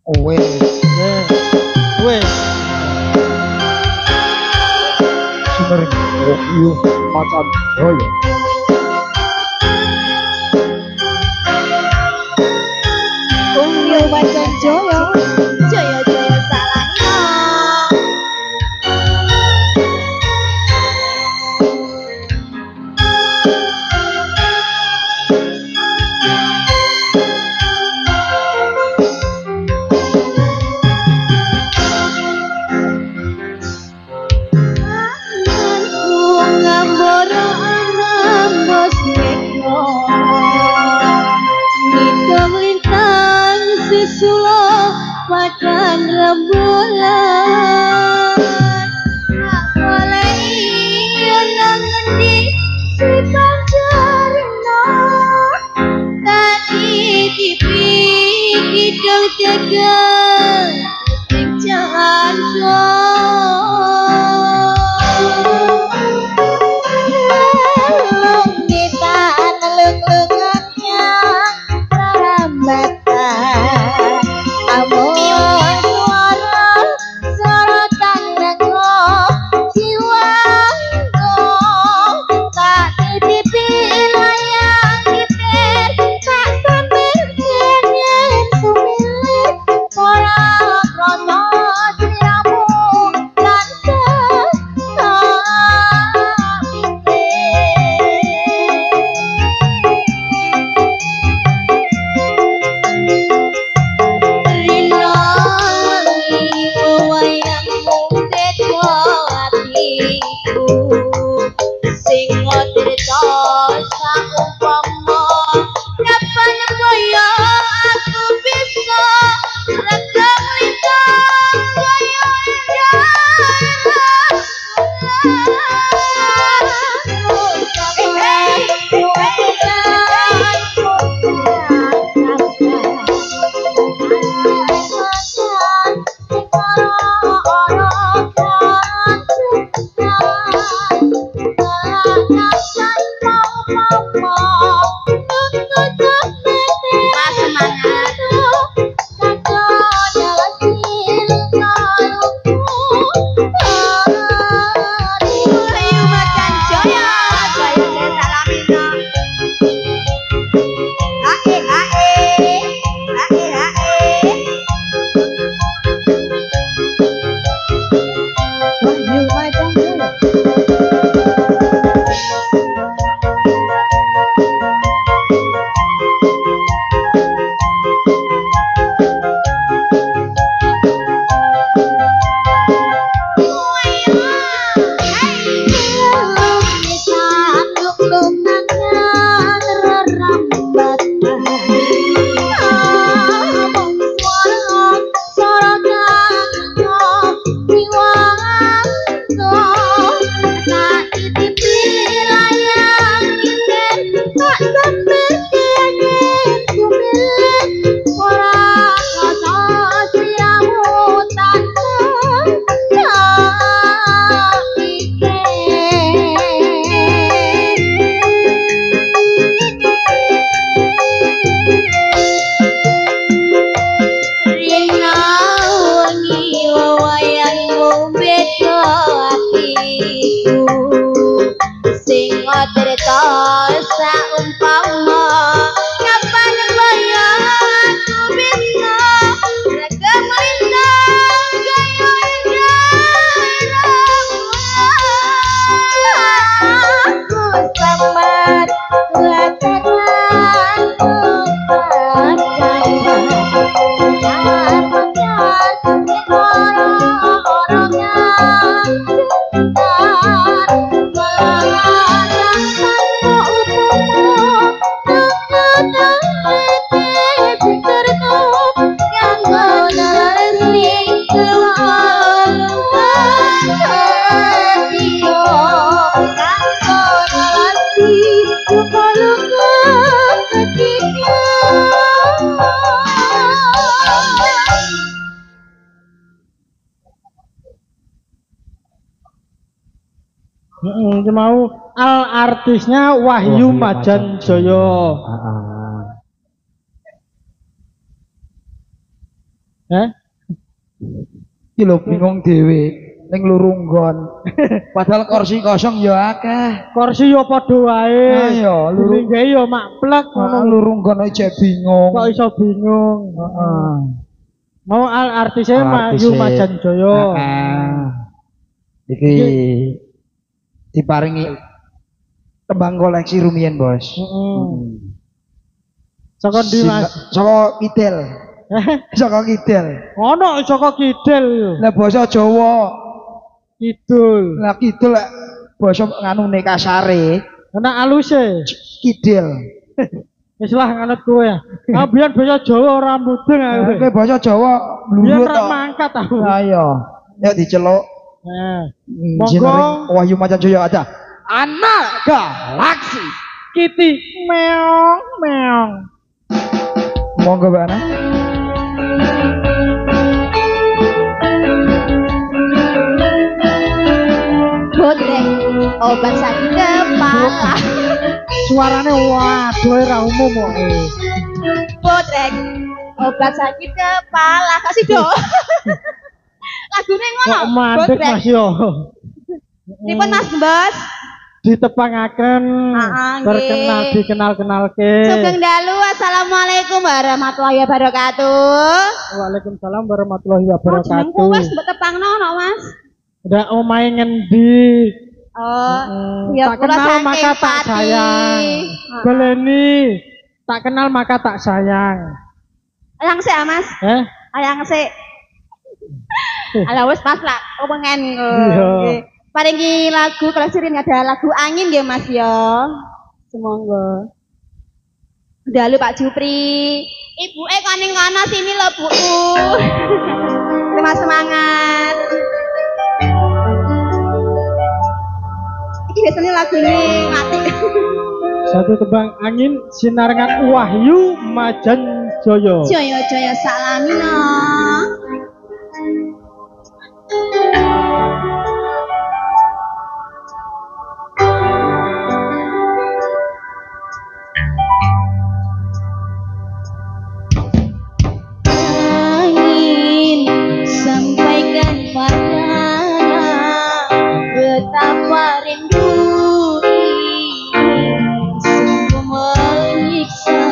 Wes, wes. Sinergi Wahyu Macan Jaya. Wahyu Macan Jaya, Jaya Jaya Salahina. Ngambara anambas mekno Nidang lintang sisula padang rembulan Tak boleh iya nangendi si panjarina Tak titipi kidang jagal Sing jangan Mau artisnya Wahyu Macan Jaya. Heh? Iki lho bingung dhewe ning lurunggon. Padahal kursi kosong ya akeh. Kursi yo padha wae. Ayo, lurung Lurungge yo maplek ngono. lurunggon aja bingung. Kok iso bingung. Heeh. Mau artisnya Wahyu Majanjaya. Iki diparingi tembang koleksi rumiyin, Bos. Saka ndi, Mas? Saka Kidel. Saka Kidel. Ono saka kidel yo. Lah basa Jawa Kidul. lah kidul lek basa nganune kasare Ana aluse. kidel. Wis lah nganut kowe ya. Ah biyen basa Jawa ora mudeng aku. Kowe basa Jawa Biyen blurut ra to. mangkat aku. Ayo, yuk diceluk. Nah, Jeneng monggo Wahyu Majanjaya ada. Anak Galaksi. Kiti meong meong. Monggo Mbak Ana. Bodrek obat sakit kepala. Suarane waduh ora umum kok. Bodrek obat sakit kepala. Kasih do. Lagune ngono. Kok mandek Bodrek. Mas yo. Pripun Mas Bos? Ditepangaken Nggih. berkenal dikenal-kenalke. Sugeng dalu. Assalamualaikum warahmatullahi wabarakatuh. Waalaikumsalam warahmatullahi Oh, jenengku wabarakatuh. wis mbok tepangno no, Mas. Udah omahe ngendi? Oh, ya Tak kula kenal saking maka tak Pati. sayang. Beleni. Tak kenal maka tak sayang. Ayang sik, ah, Mas. Ayang sik. Ala wis pas lah, omongan. Iya. Nggih. Paringi lagu kalau sirin ada lagu angin ya Mas ya. Semoga. Dalu Pak Jupri. Ibu kaning kana sini lho Buku. Terima semangat. Iki biasanya lagu ini mati. Satu tebang angin sinarengan Wahyu Majanjaya. Joyo joyo salamina. Angin sampaikan padanya betapa rindu sungguh menyiksa.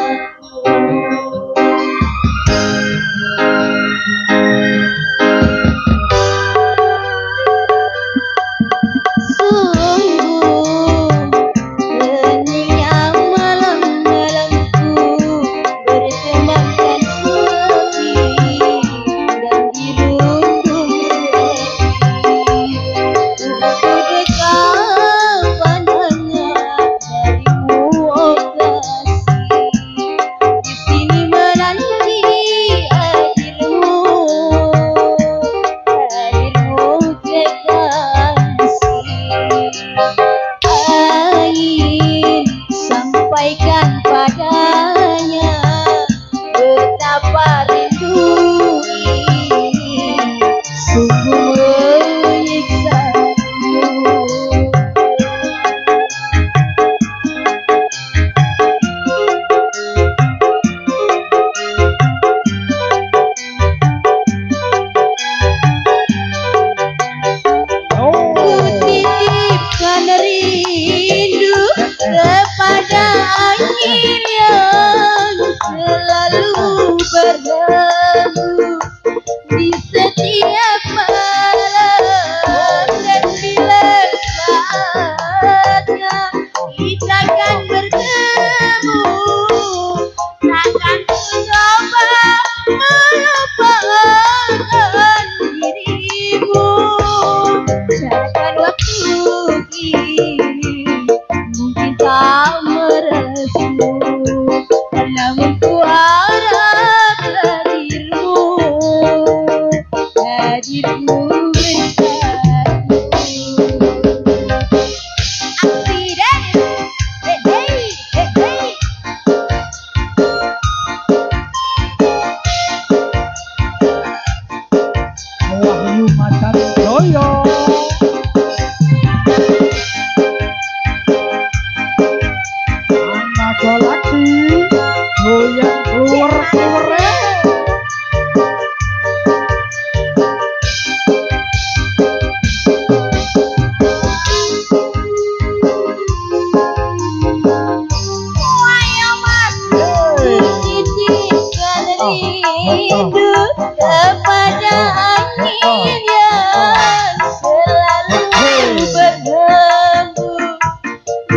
Hey, hey.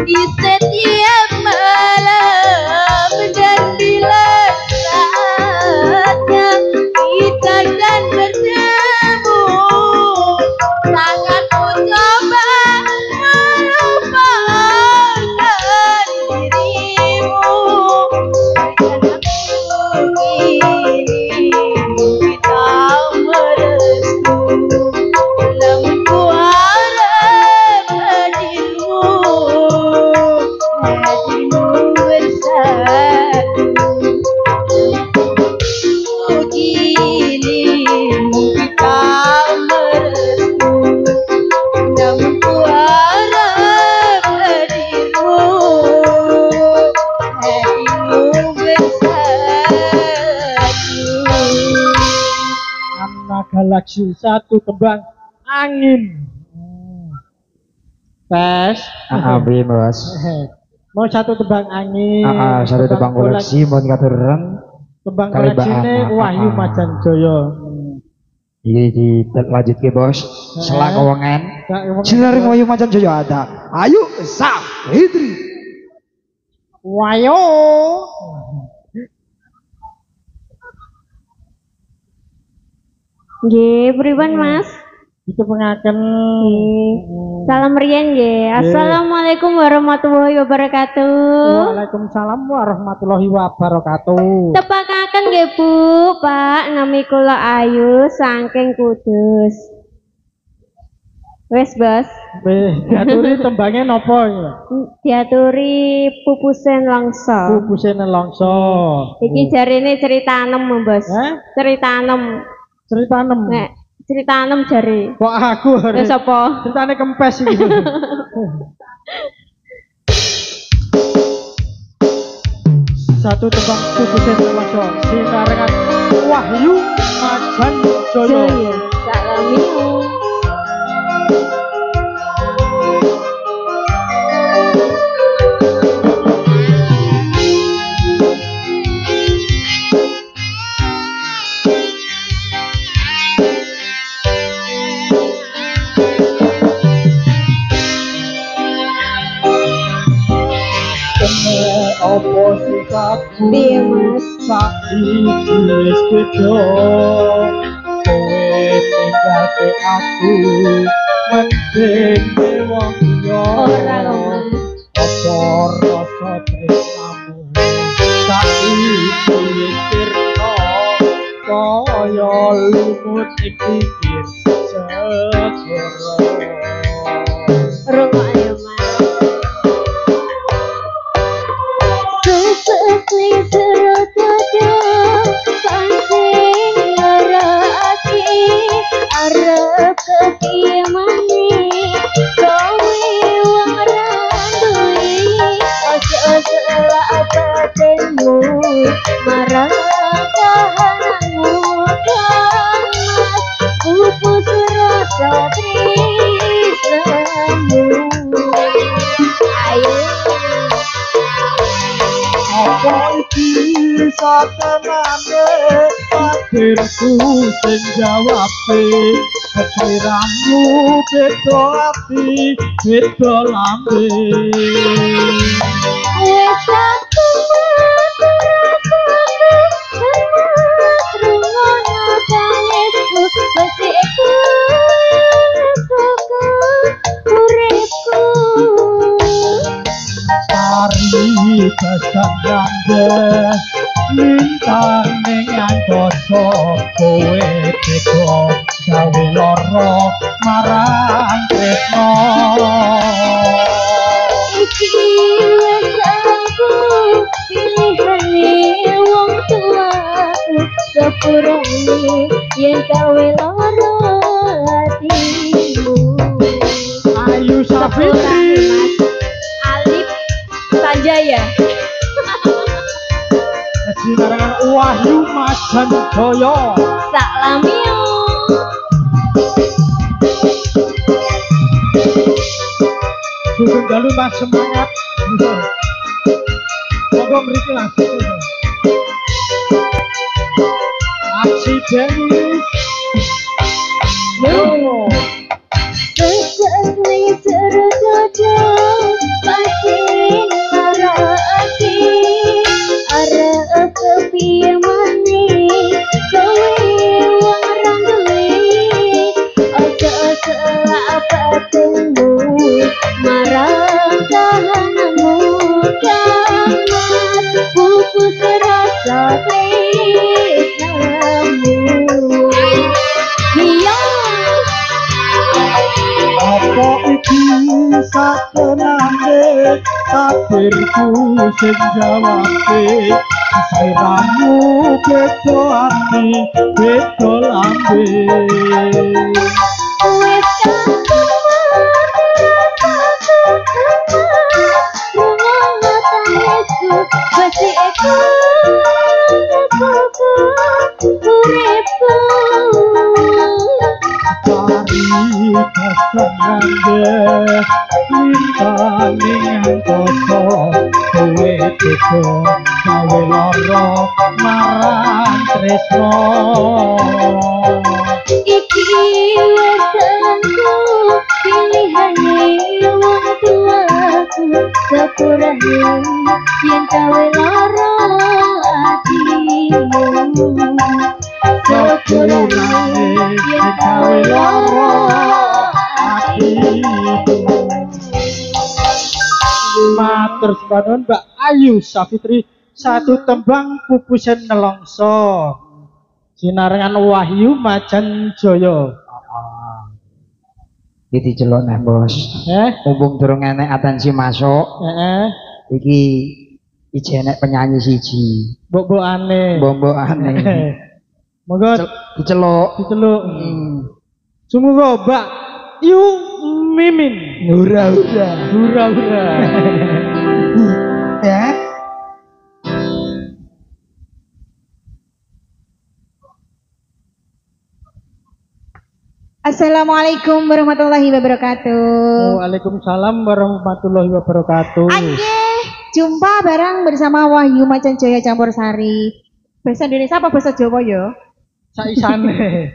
di setiap malam dan bila saatnya kita dan bertemu sangat ku coba melupakan dirimu karena kini kita merestu namun ku harap hadirmu bersatu kini kita merestu namun ku harap hadirmu bersatu. Anak Galaksi satu tembang angin. Tes. Abi Bos. Mau satu tembang angin. Satu tebang koleksi mon katurun. Tembang Kali koleksine Mbak. Wahyu Majan Jaya. Iki dilanjutke Bos. Selak wengen. Sinar Wahyu Macan Jaya ada. Ayo sah Hidri. Wayo. Nggih, pripun Mas? Itu pengaken. Salam riyen nggih. Assalamualaikum warahmatullahi wabarakatuh. Waalaikumsalam warahmatullahi wabarakatuh. Tepakaken nggih Bu, Pak, nami kula Ayu saking Kudus. Wes, Bos. Diaturi tembangnya nopo ya? Diaturi pupusen langsa. Pupusene longso. Iki jarine cerita anem, Bos. Cerita anem. Cerita nem. Nek cerita anem jare. Kok aku Wes apa? ceritane kempes iki. Satu tembang pupusene longso. Sinarengan Wahyu Majan Jaya. Jaya. Salamimu. Opo sikapku Piye, Mas? saiki wis beda kowe tinggalke aku mending wong liya Ora lho, Mas. apa rasa tresnamu saiki wis sirna kaya lumut ing pikir segara Rungokne, Mas. Seperti serododo pancing ngeraki arep kekimani kowe wong randui ojo selak batinmu marang kahananmu kan mas pupus rasa tresnamu ayo apa iki satenane takdirku sing jawabe kesliramu beda ati beda lambe wes aku rungono tangisku besiku suku uripku Pari besar grande lintang ning antoso kowe teko gawe loro marang tresno iki wes aku pilihane wong tuaku sepurane yen kawe loro atimu Ayu Safitri Alif Sanjaya Sinarengan Wahyu Majan Jaya Salamio Sugeng dalu Mas semangat monggo mriki langsung aksi Denis yo Sesekali terdodo pasti pikirku sing jawabe sliramu beda ati beda lambe wis Basiku uripku Cari kasenangge Lintaning angkoso Kowe teko gawe loro marang tresno iki wis tentu pilihane wong tuaku sepurane yen gawe loro atimu sepurane yen gawe loro Matur suwun Mbak Ayu Safitri satu tembang pupusen nelongso sinarengan Wahyu Majan Jaya. Iki celok neh bos. Mumpung durung enek atensi masuk. Iki enek penyanyi siji. Mbok-mbokane. Mbok-mbokane. Monggo diceluk. Diceluk. Sumuga Mbak Yu Mimin. Hura-hura. Hura-hura. Ya. Assalamualaikum warahmatullahi wabarakatuh. Waalaikumsalam warahmatullahi wabarakatuh. Anggih, jumpa bareng bersama Wahyu Macan Jaya Campur Sari. Bahasa Indonesia apa bahasa Jawa ya? Saisane.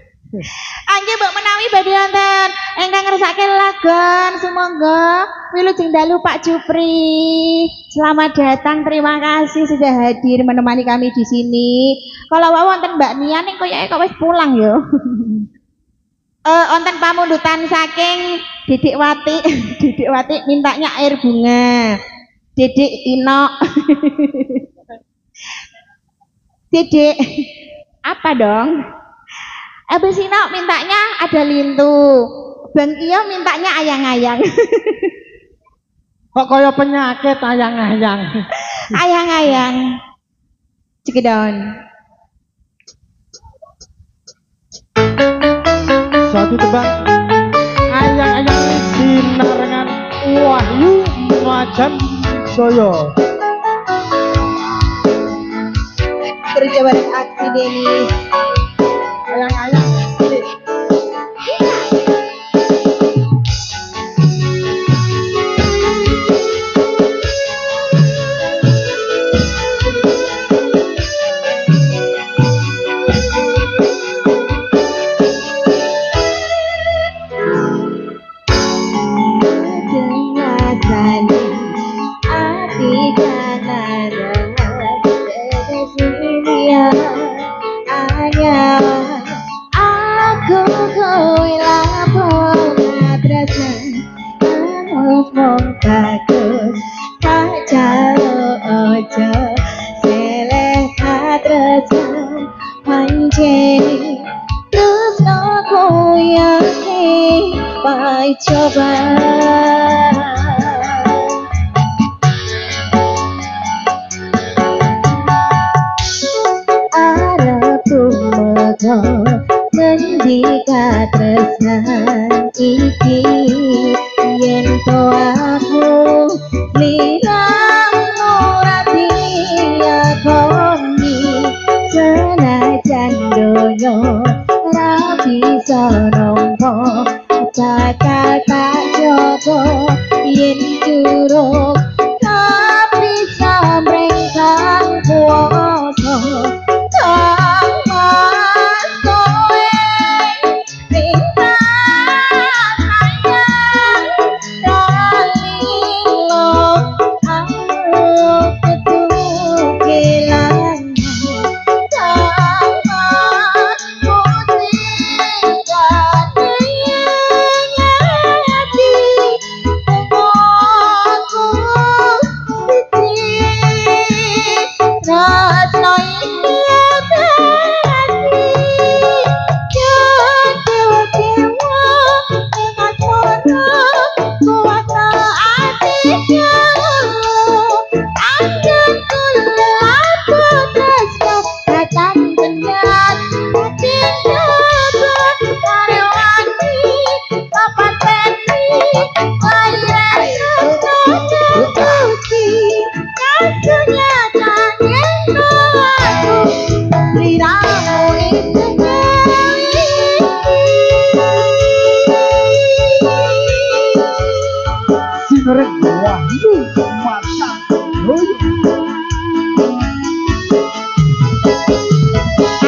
Anggih mbok menawi badhe wonten ingkang ngersake lagon sumangga wilujeng dalu Pak Jupri. Selamat datang, terima kasih sudah hadir menemani kami di sini. Kalau wonten Mbak Nia ning koyoke kok wis pulang ya. Onten pamundutan saking Didik Wati. Didik Wati mintanya air bunga. Didik Inok. Didik apa dong? Abis Inok mintanya ada lintu. Bang Iyo mintanya ayang-ayang. Kok kaya penyakit ayang-ayang. Ayang-ayang. Cekedon. Satu tembang ayang-ayang sinarengan Wahyu Majan Jaya. Kerja bareng aksi Deni. Ayang-ayang. Coba arepku mego ngendika tresnan iki yen to aku lirang ora diakoni senajan donya ora bisa nampa bakal tak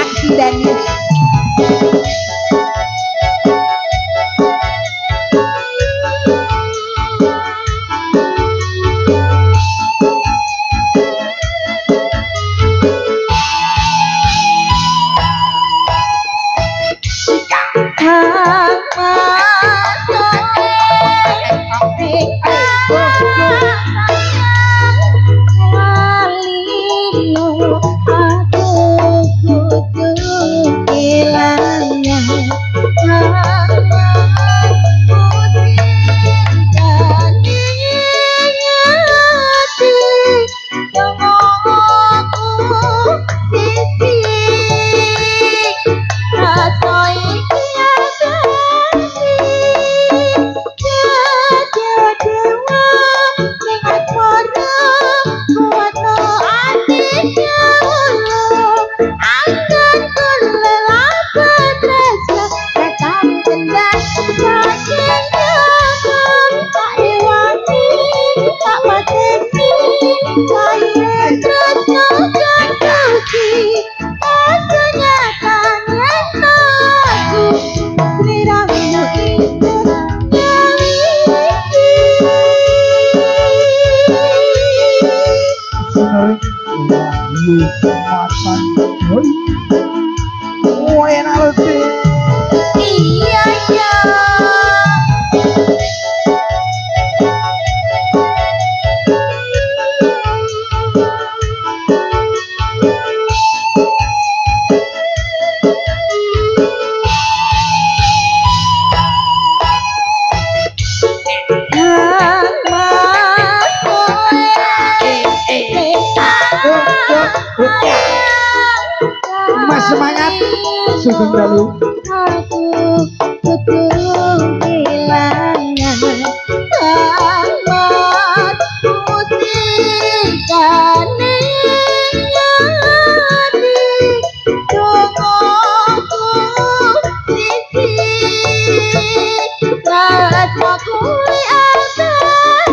Aksidani. Iya ya. Mas semangat Sugeng Dalu. Aku butuh kehilangan amat musikane nyadi dongoku sisi rasma kuwi abadi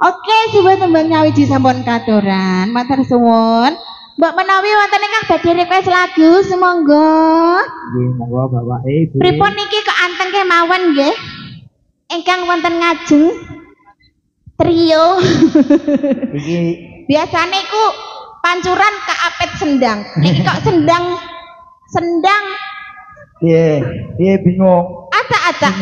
Oke, sebuah tembang nyawiji sampun katuran, matur suwun. Mbak menawi wonten ingkang badhe request lagu, semonggo. Nggih, monggo Bapak Ibu. Pripun niki keanteng kemawon nggih? Ingkang wonten ngajeng trio. Iki Biasane ku pancuran kaapit sendang. Niki kok sendang piye bingung. acak-acak.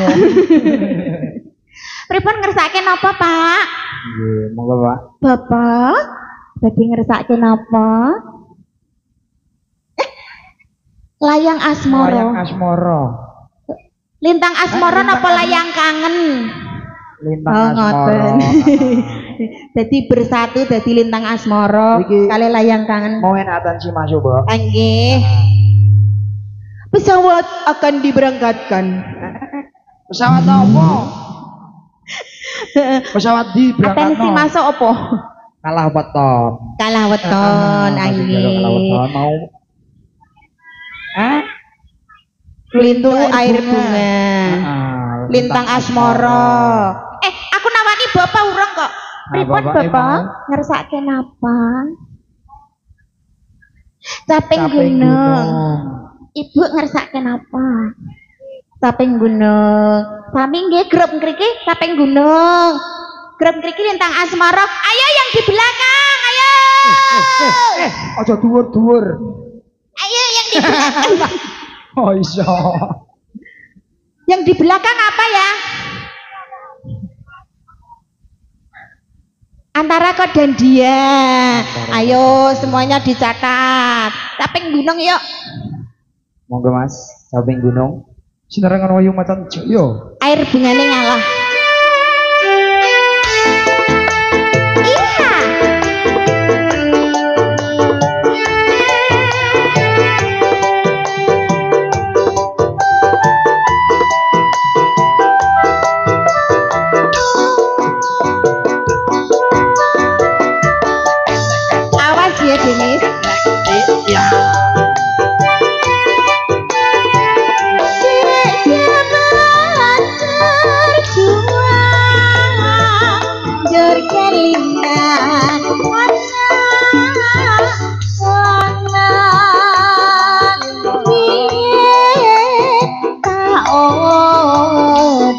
Pripun ngersake napa, Pak? Nggih, monggo Pak. Bapak, badhe ngersake napa? Layang asmara. Layang asmara. Lintang asmara napa layang kangen? Lintang Oh, asmara. ngoten. Jadi bersatu dadi lintang asmara kali layang kangen. Mau enatan si Mas Bob. Nggih. Pesawat akan diberangkatkan. Pesawat apa? Pesawat diberangkatno. Atensi masuk apa? Kalah weton. Kalah weton, nggih. Mau Lintu air bunga. Lintang asmara. Aku nawani Bapak urung kok. Pripun Bapak? Ngersake napa? Caping gunung. Ibu ngersake napa? Saping gunung. Sami nggih grup mriki saping gunung. Grup mriki lintang asmara. Ayo yang di belakang, ayo. Aja dhuwur-dhuwur. Ayo yang di belakang. Oh iso. Yang di belakang apa ya? Antara kau dan dia. Ayo semuanya dicatat. Saping gunung yuk. Monggo Mas, saping gunung. Sinarengan wayu macan jaya. Air bungane ngalah. Iya. Awas ya Denis. Iya. Kelingan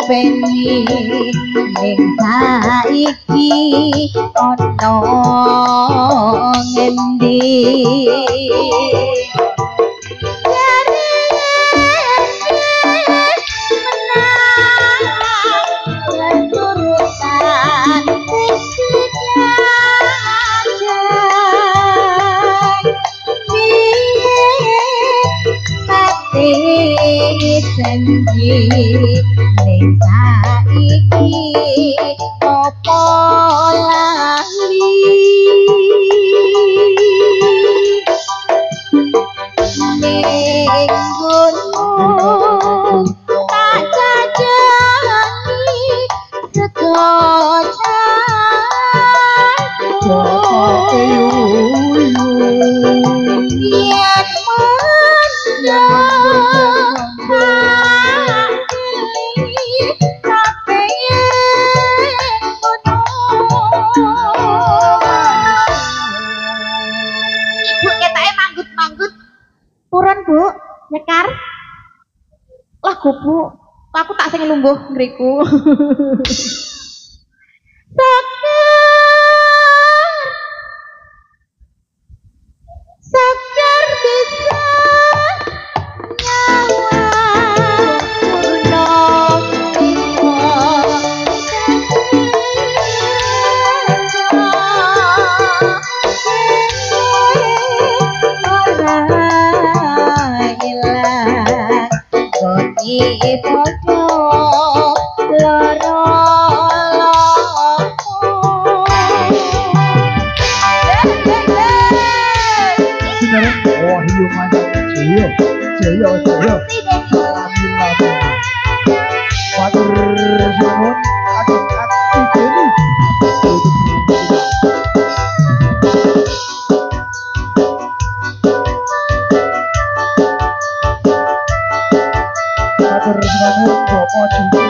pengi ning saiki ana ngendi janji ning saiki apa lali ning gunung tak jajani sekoca yen Bu, nyekar. Lah Bu, aku tak sing lungguh ngriku. Sekar bisa nyawa gunung podo loro Wahyu macan jaya, jaya jaya. Matur suwun ageng akti deni. Matur suwun Bapak Jupri.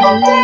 Oh,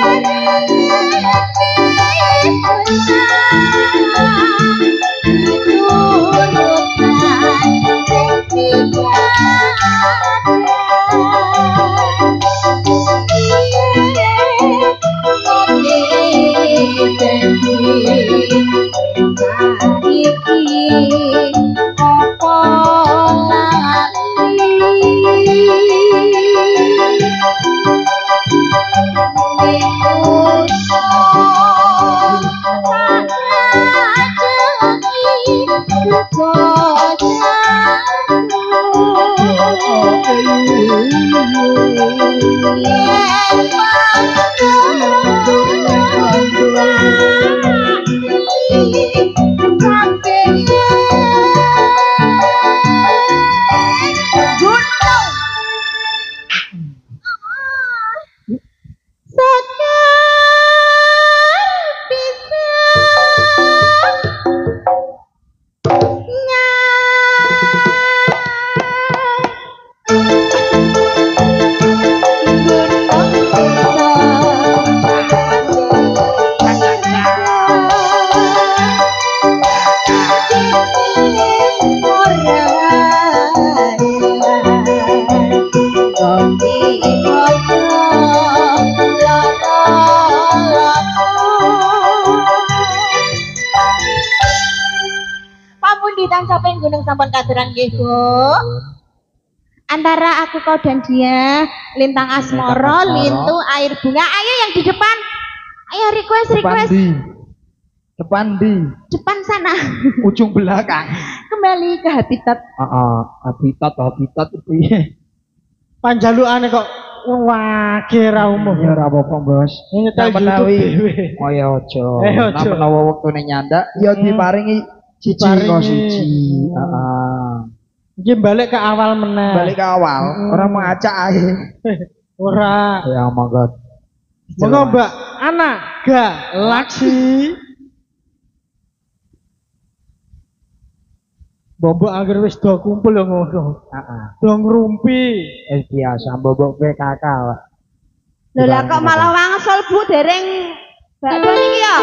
ning gunung sampun katuran nggih, Bu. Antara aku kau dan dia, lintang asmoro, lintu air bunga. Ayo yang di depan. Ayo request. Depan di. Depan sana. Ujung belakang. Kembali ke habitat. Habitat itu ya. Panjalukane kok wage ra umum. Ya ora apa-apa, Bos. Nyetel menawi dhewe. kaya aja. Aja. Nek menawa wektune nyandak ya diparingi siji. Heeh. Iki balik ke awal meneh. Balik ke awal, orang mau acak ae. Ora. Ya monggo. Monggo Mbak Ana Galaksi. Bobok agar wis do kumpul ya ngono. Heeh. Do ngrumpi. Biasa bobok PKK, Pak. Lho lah kok malah wangsul Bu dereng bakdo niki ya.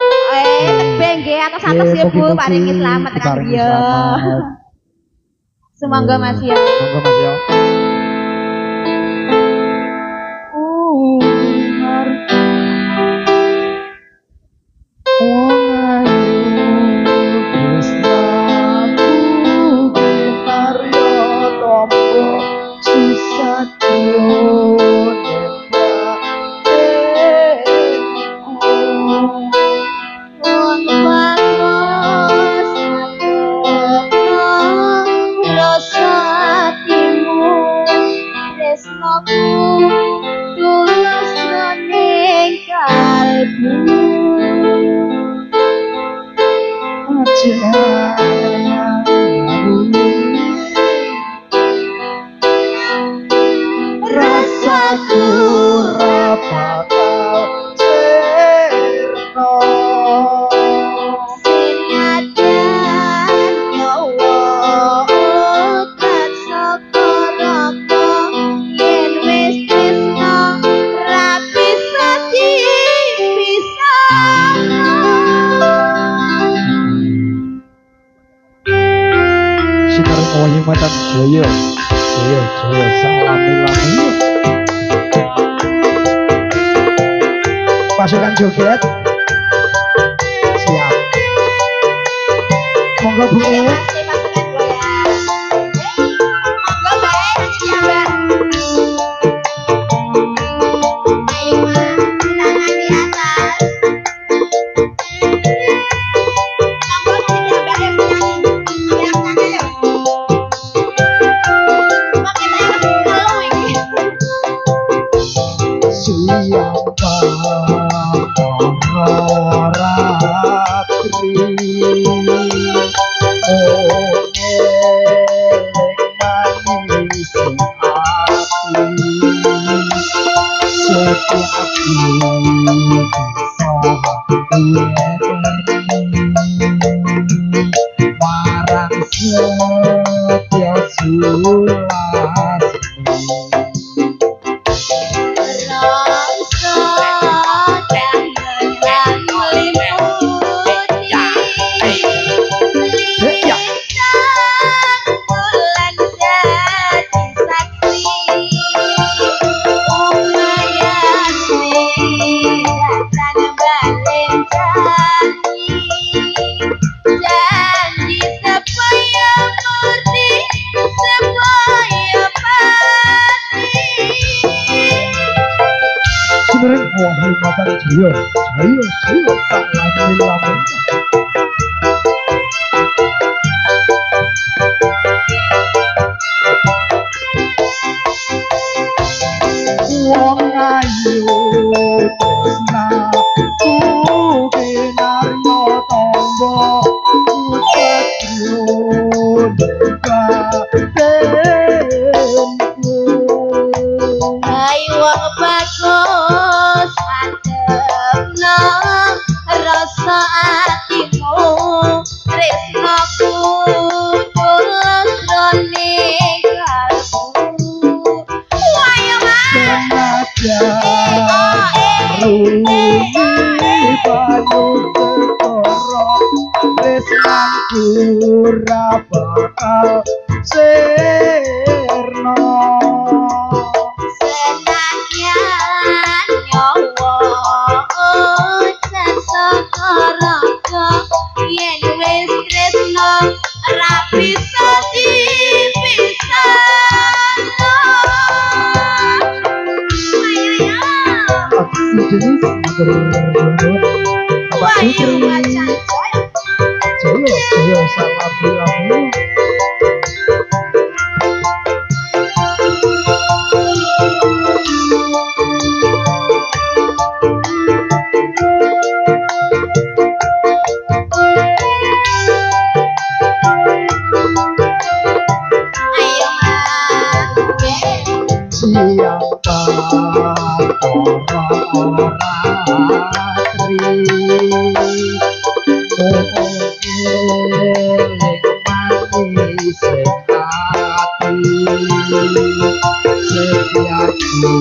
Lebih nggih atas ya Bu, paringi selamat tekan dia. Semoga Mas ya. Semoga Mas ya. Jaya salami-lami pasukan joget siap monggo Bu. Jaya salami-lami wong ayu tresna kinarya tangga ucapun ayo wong bagus ademna rasa atimu tresnaku tulus jroning kalbu wayo mas rumi banyu sekoro tresnaku ra bakal sirna senanyan nyawa jan sakaraga yen wis tresna jenis matur nuwun. Wahyu Macan Jaya. Jaya sama bilang. Ayo Mas. Siapa orang-orang manis hati setiaku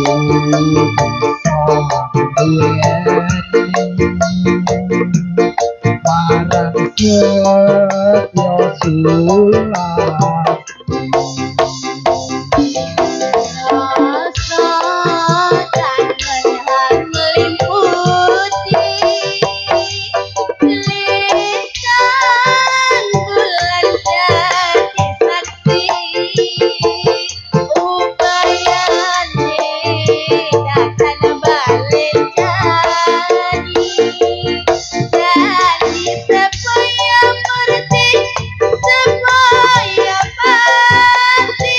marang setya sulat Rasa tangan meliputi lintang bulan jadi saksi upayane takkan balik jadi supaya murti supaya pasti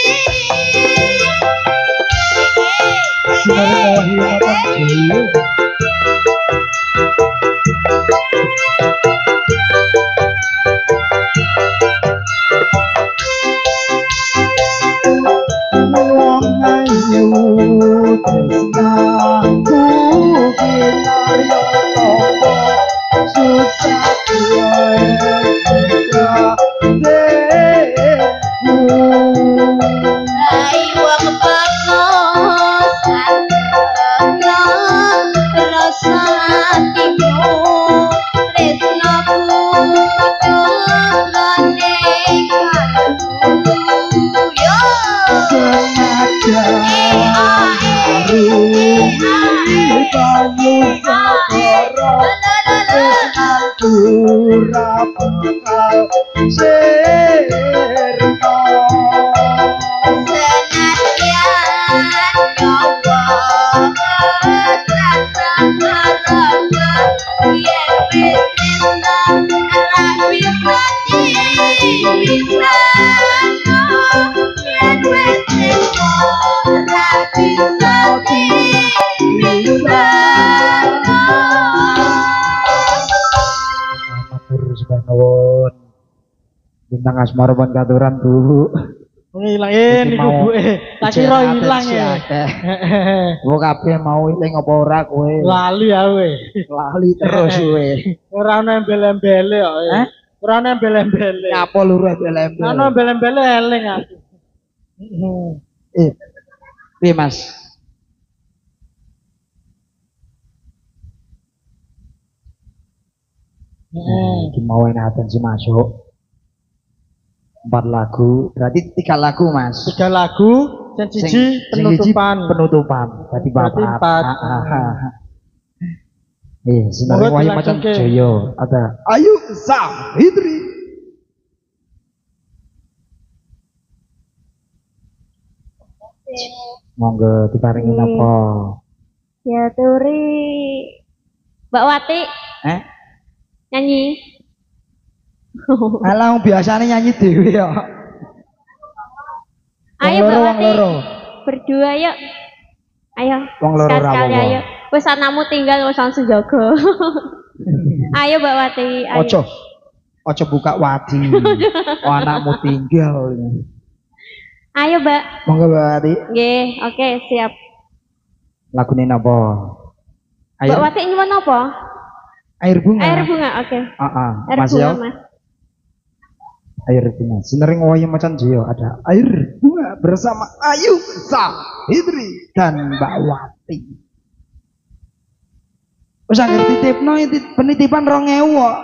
Sinar Wahyu Macan Jaya. Wong ayu tresnaku kinarya tapa susah kuwi Hai wong bagus antara rasa hatimu tresnaku tulane kalbu yo sengaja banyu sakara aku ora bakal sirna senadyan nyoba rasa maranga yen wis tresna ra bisa bisa yen wis tresna ra bisa bisa matur sembah nuwun bintang asmara pun katuran Bu Ngilangin iku buke. Tak kira ilang ya. Wo kabeh mau ilang apa ora kowe? Lali ya kowe. Lali terus kowe. Ora ono embel-embele kok. Ora ono embel-embele. Apa luru embel-embel? Ono embel-embele eling aku. Piye Mas? Iki mau enaken si masuk. 4 lagu, berarti 3 lagu Mas. 3 lagu, sing siji penutupan. Penutupan, berarti Berarti 4. Sinar Wahyu Macan Jaya. Ada Ayu Sahidri. Monggo diparingi napa? Ya turi Mbak Wati nyanyi. Alah biasane nyanyi dhewe ya. Ayo Mbak Wati. Loro. Berdua yuk. Ayo. Wong loro ra Sekali apa-apa. ayo. Wis anakmu tinggal wis langsung jaga. Ayo Mbak Wati, ayo. Ojo buka wadi. Oh, anakmu tinggal. Ayo Mbak. Monggo Mbak Wati. Nggih, oke, siap. Lagune napa? Mbak Wati nyuwun apa? Air bunga. Air bunga, oke. Air Mas bunga, ya. Mas. Air bunga. Sinering Wahyu Macan Jaya ada air bunga bersama Ayu Sahidri dan Mbak Wati. Wis anggere titipno penitipan 2000 kok.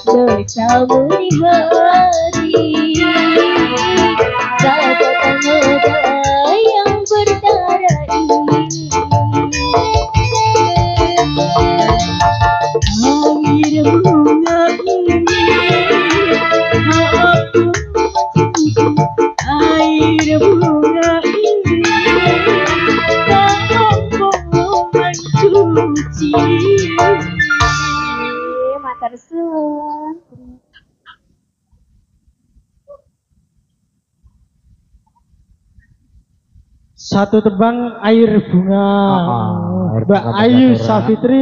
dosamu diberi catatan noda yang berdarah ini. Air bunga ini aku air bunga ini kamu mencuci matur suwun. Satu tebang air bunga. Air Mbak bunga Ayu Bagatura. Safitri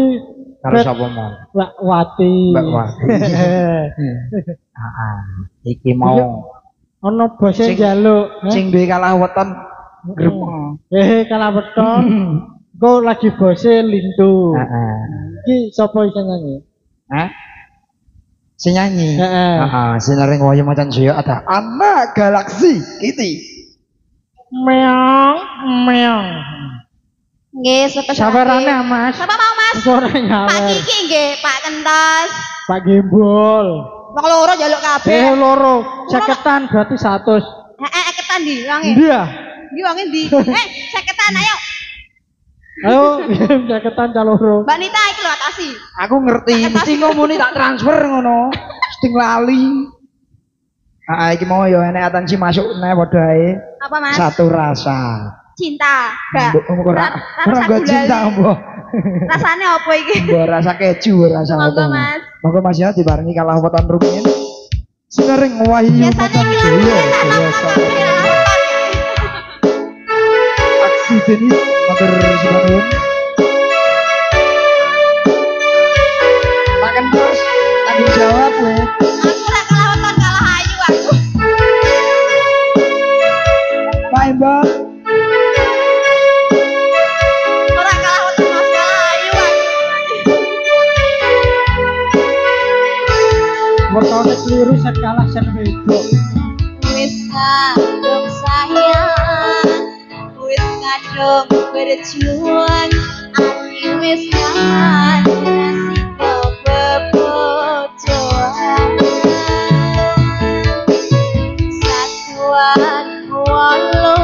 Karo sapa mau? Mbak Wati. Mbak Wati. Iki mau Ono bose Sing- njaluk. sing duwe kalah weton grepeng. Kalah beton. Kok lagi bose lintu. Heeh. Iki sapa iso nyanyi? Hah? Si nyanyi. Heeh. Heeh, sinaring wayang macan Jaya ada anak galaksi Kitty. Meong meong. Nggih, spesial. Sabarane Mas. Sapa mau Mas? Sore Pak nyawer. Kiki nggih, Pak Kentas. Pak Gembol. Wong loro njaluk kabeh. Loro. Ceketan berarti 100. Ketan di wangi. Iya. Di wangi di. Seketan ayo. Ayo ceketan caloro. Mbak Nita iki lho atasi. Aku ngerti, mesti ngomongin tak transfer ngono. Mesti lali. Iki mau ya enek atensi masuk nek padha ae. Apa Mas? Satu rasa. Cinta. Gak. Ora Rasa gak cinta, Mbok. Rasane apa iki? Mbok rasa keju, rasa Monggo, apa. Mas. Monggo Mas ya dibarengi kalah weton rumiyin. Sinaring wahyu Biasanya macan iki Jaya. lho. Biasa. Aksi Denis matur suwun. Makan bos, tanggung jawab we. Aku ora kalah weton kalah ayu aku. Bye Mbak. Ora kalah weton Mas kalah ayu aku. Wetone kliru sekalah sen wedok. Wis kadung sayang, wis kadung berjuang, ati wis nyaman resiko bebojoan. Satuan walu,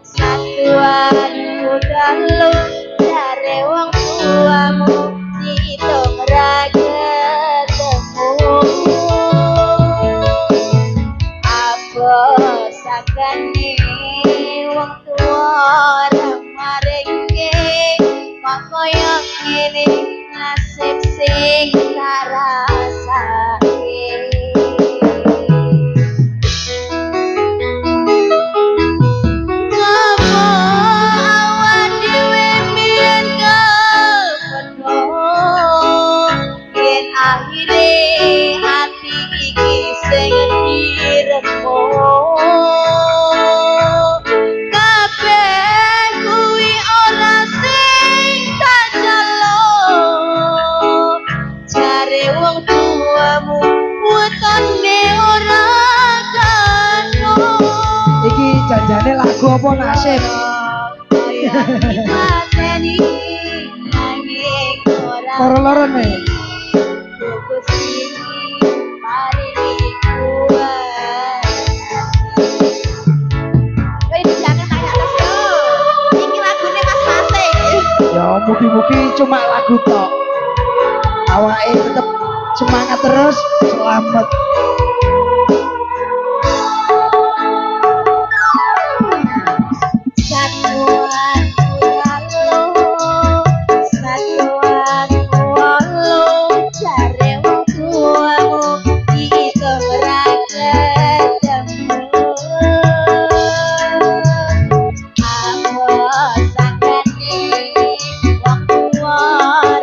satuan udalu, jare wong tuamu diitung ra ketemu. Sakane wong tuwa ramarenge kok koyo ngene nasib sing rasake. Ngapa awan dhewe mbiyen kepedo yen akhire ati iki sing diremo. Kabeh kuwi ora sing tak jaluk, jare wong tuamu wetone ora kano. Iki janjane lagu apa nasib? Kaya dipateni nanging ora Loro-loro nih. Gusti paringi kuat. Ini jangan tanya terus yo. Iki lagune Mas Mate. Ya mugi-mugi cuma lagu tok. Awake tetep semangat terus, selamat. Satuan walu, satuan walu, jare wong tuamu diitung ra ketemu. Aku sakane wong tuwa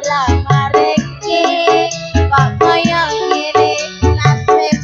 ra mareke, kok koyo ngene nasib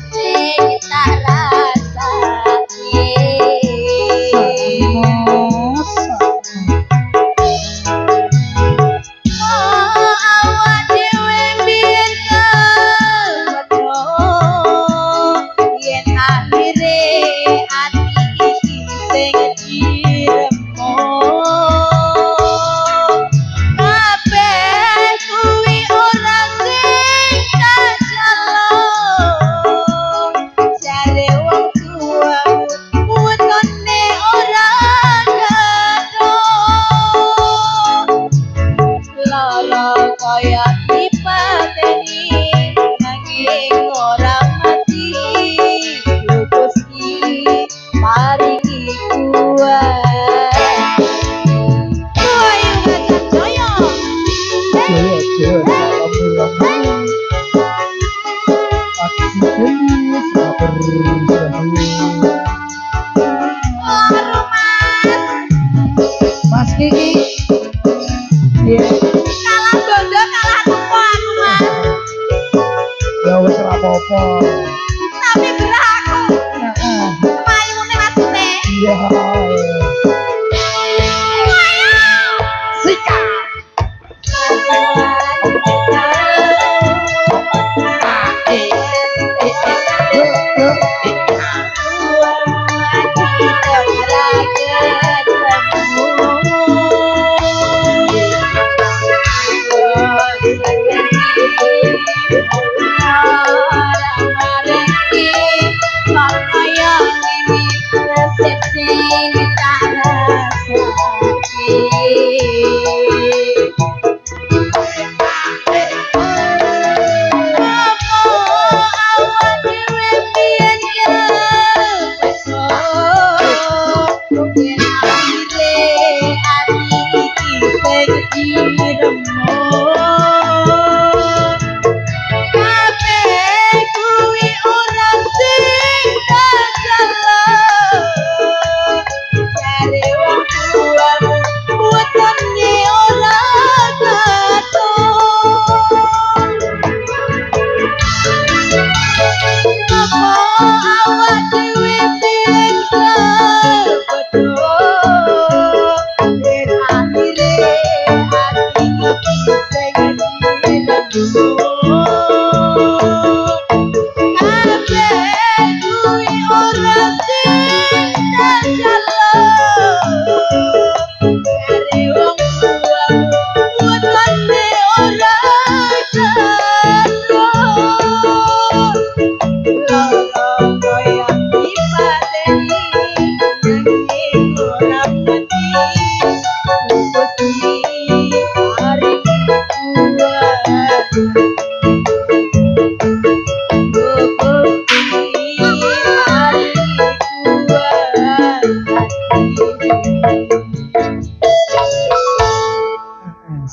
Mas Kiki. Iya. Kalah bondo, kalah tuku aku, Mas. Ya wis ora apa-apa. Tapi gerah aku. Heeh. Payune maksudnya. Iya. Sika.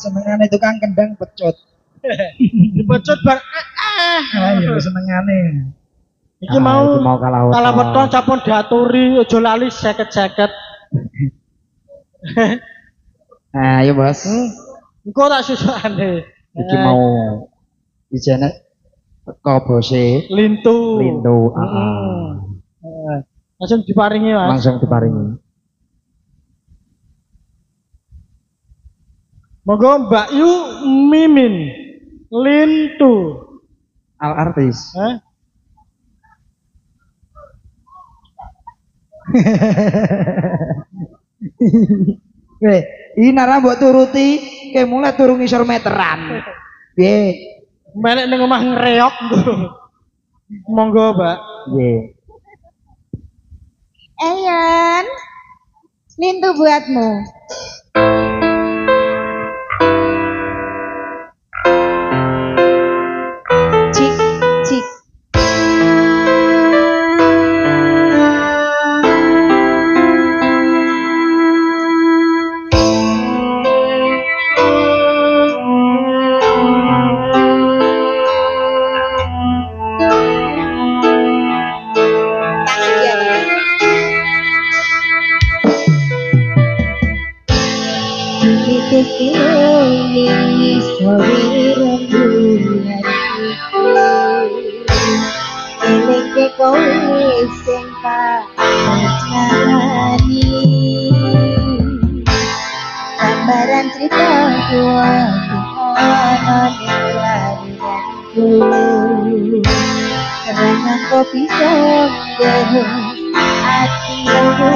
Senengane tukang kendang pecut. Dipecut bar Ayo senengane. iki mau kalah kalah weton sampun diaturi aja lali 50-50. Ayo Bos. Engko tak susahane. Iki mau ijene teko bose Lintu. Lintu. Langsung diparingi, Mas. Langsung diparingi. Monggo Mbak Yu Mimin Lintu. Al artis. Ini nara mbok turuti ke mulai turun ngisor meteran. Piye? Melek ning omah ngreok. Monggo, Mbak. Nggih. Ayan, Lintu buatmu. Cik, cik. Tangan dia, Bang. Titik ini sore rembulan eleke kowe sing tak jalani gambaran cerita gua ana ning larinanku kerangan kopi songgo atiku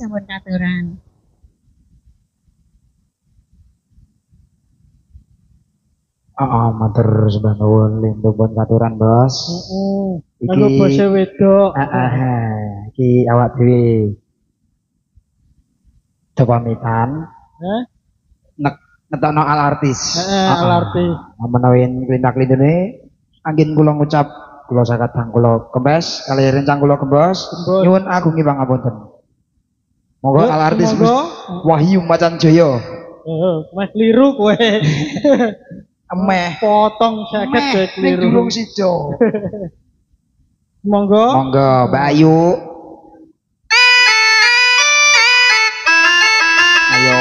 sampun katuran. Matur sembah nuwun lintu pun katuran, Bos. Aku bose wedok. Iki awak dhewe pamitan. Ngetokno al artis. Al artis. Menawin klintak lintune angin kula ngucap kula sakadang kula kempes kali rencang kula kembos nyuwun agungi pangapunten. Monggo al artis Wahyu Macan Jaya. Mas kliru kowe. Emeh potong 50 kliru. Durung sido. Monggo. Monggo Mbak Ayu. Ayo.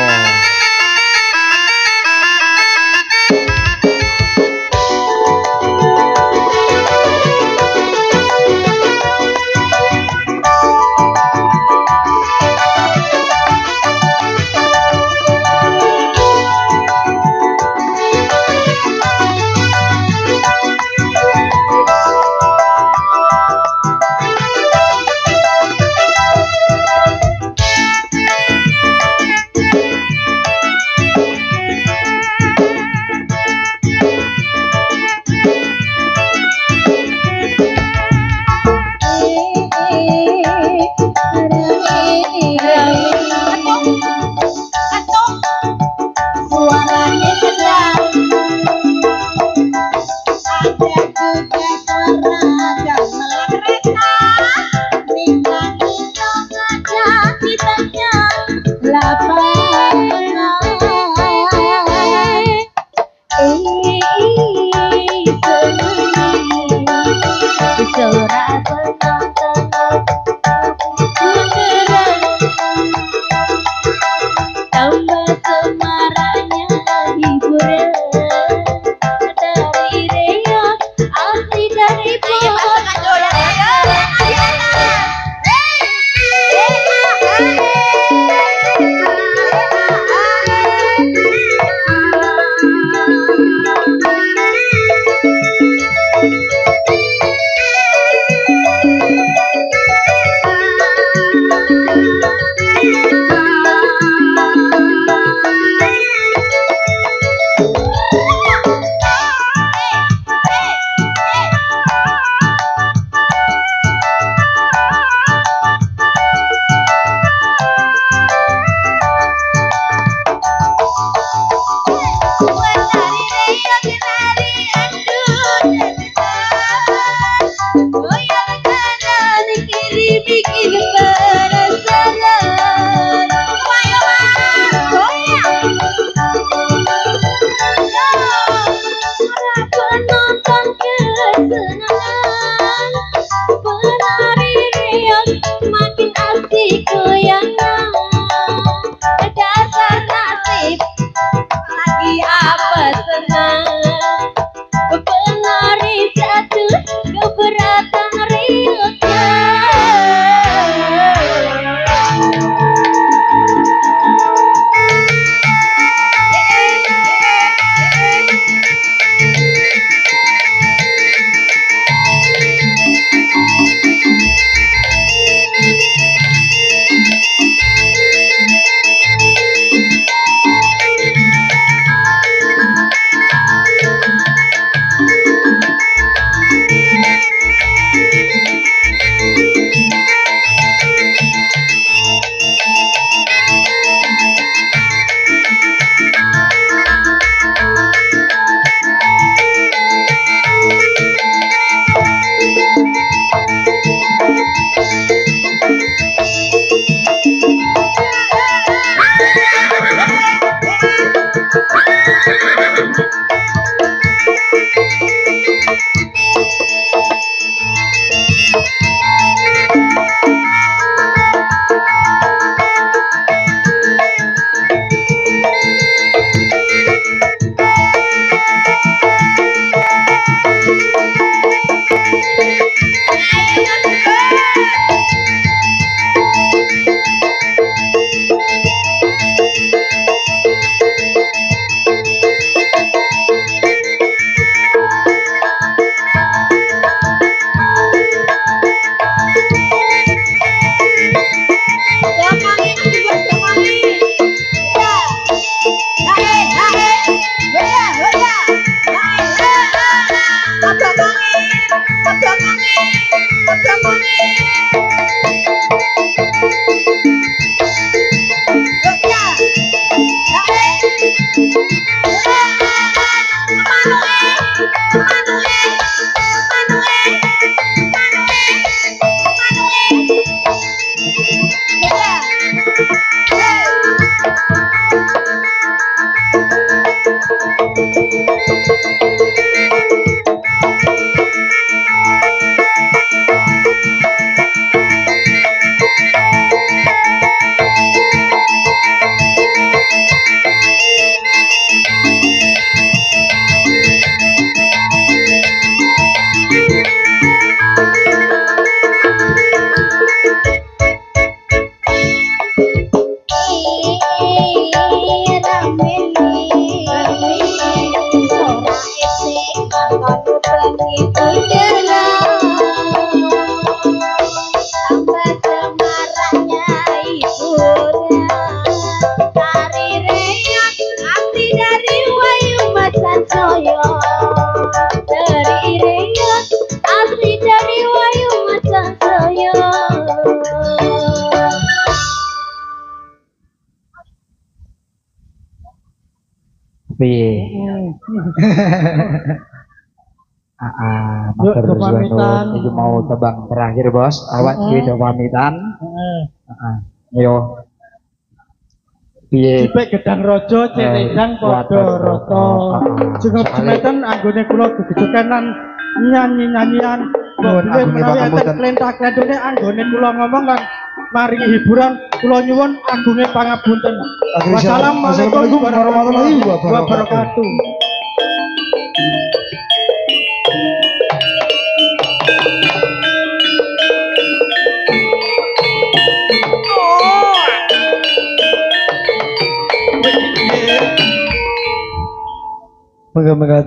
Piye? Matur Yuk, pamitan. Iki mau tebang terakhir bos. Awak dhewe do pamitan. Yo. Piye? Cipek gedang rojo, ceredang padha rata. Jengep-jemetan anggone kula gegejokenan nyanyi-nyanyian. Boleh menawi enten klentak-klentune anggone kula ngomong kan maringi hiburan kula nyuwun agunge pangapunten. Wassalamualaikum warahmatullahi wabarakatuh. Moga-moga